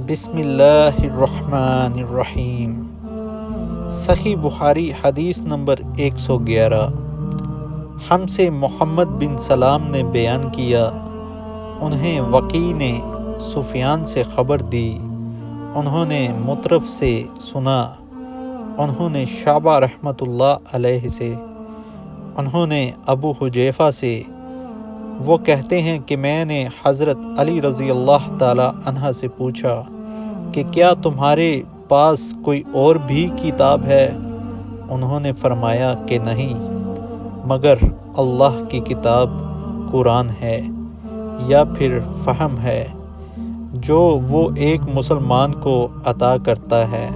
بسم اللہ الرحمن الرحیم۔ صحیح بخاری حدیث نمبر 111۔ ہم سے محمد بن سلام نے بیان کیا، انہیں وقی نے سفیان سے خبر دی، انہوں نے مطرف سے سنا، انہوں نے شعبہ رحمۃ اللہ علیہ سے، انہوں نے ابو حذیفہ سے، وہ کہتے ہیں کہ میں نے حضرت علی رضی اللہ تعالی عنہ سے پوچھا کہ کیا تمہارے پاس کوئی اور بھی کتاب ہے؟ انہوں نے فرمایا کہ نہیں، مگر اللہ کی کتاب قرآن ہے، یا پھر فہم ہے، جو وہ ایک مسلمان کو عطا کرتا ہے،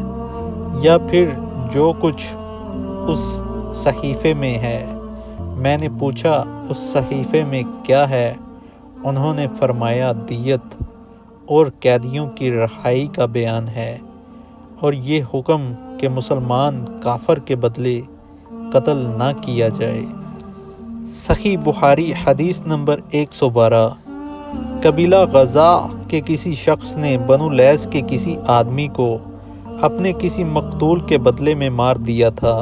یا پھر جو کچھ اس صحیفے میں ہے۔ میں نے پوچھا اس صحیفے میں کیا ہے؟ انہوں نے فرمایا دیت اور قیدیوں کی رہائی کا بیان ہے، اور یہ حکم کہ مسلمان کافر کے بدلے قتل نہ کیا جائے۔ صحیح بخاری حدیث نمبر 112۔ قبیلہ غزا کے کسی شخص نے بنو لیث کے کسی آدمی کو اپنے کسی مقتول کے بدلے میں مار دیا تھا۔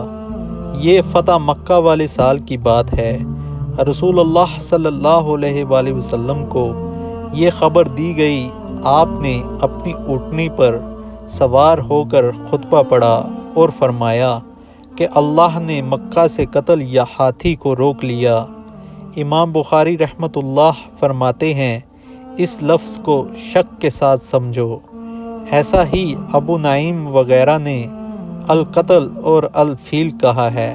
یہ فتح مکہ والے سال کی بات ہے۔ رسول اللہ صلی اللہ علیہ وآلہ وسلم کو یہ خبر دی گئی، آپ نے اپنی اونٹنی پر سوار ہو کر خطبہ پڑھا اور فرمایا کہ اللہ نے مکہ سے قتل یا ہاتھی کو روک لیا۔ امام بخاری رحمۃ اللہ فرماتے ہیں اس لفظ کو شک کے ساتھ سمجھو۔ ایسا ہی ابو نعیم وغیرہ نے القتل اور الفیل کہا ہے،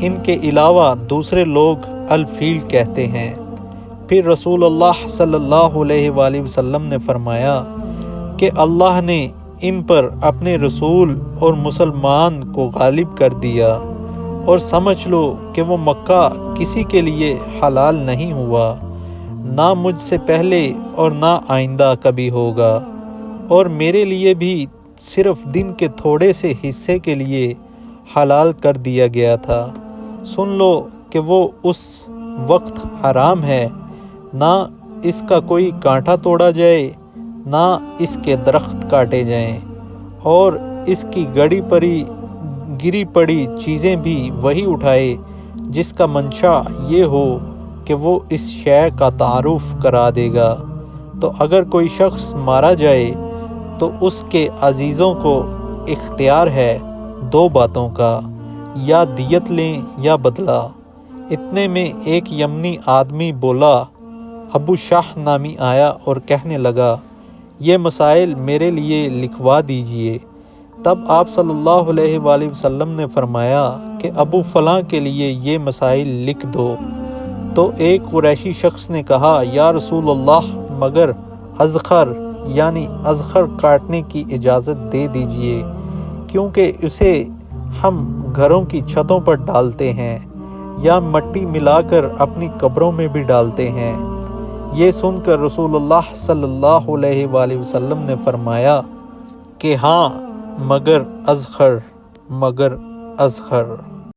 ان کے علاوہ دوسرے لوگ الفیل کہتے ہیں۔ پھر رسول اللہ صلی اللہ علیہ وآلہ وسلم نے فرمایا کہ اللہ نے ان پر اپنے رسول اور مسلمان کو غالب کر دیا، اور سمجھ لو کہ وہ مکہ کسی کے لیے حلال نہیں ہوا، نہ مجھ سے پہلے اور نہ آئندہ کبھی ہوگا، اور میرے لیے بھی صرف دن کے تھوڑے سے حصے کے لیے حلال کر دیا گیا تھا۔ سن لو کہ وہ اس وقت حرام ہے، نہ اس کا کوئی کانٹا توڑا جائے، نہ اس کے درخت کاٹے جائیں، اور اس کی گری پڑی چیزیں بھی وہی اٹھائے جس کا منشا یہ ہو کہ وہ اس شے کا تعارف کرا دے گا۔ تو اگر کوئی شخص مارا جائے تو اس کے عزیزوں کو اختیار ہے دو باتوں کا، یا دیت لیں یا بدلہ۔ اتنے میں ایک یمنی آدمی بولا، ابو شاہ نامی آیا اور کہنے لگا یہ مسائل میرے لیے لکھوا دیجئے۔ تب آپ صلی اللہ علیہ وآلہ وسلم نے فرمایا کہ ابو فلاں کے لیے یہ مسائل لکھ دو۔ تو ایک قریشی شخص نے کہا یا رسول اللہ، مگر اذخر یعنی اذخر کاٹنے کی اجازت دے دیجئے، کیونکہ اسے ہم گھروں کی چھتوں پر ڈالتے ہیں، یا مٹی ملا کر اپنی قبروں میں بھی ڈالتے ہیں۔ یہ سن کر رسول اللہ صلی اللہ علیہ وآلہ وسلم نے فرمایا کہ ہاں، مگر اذخر۔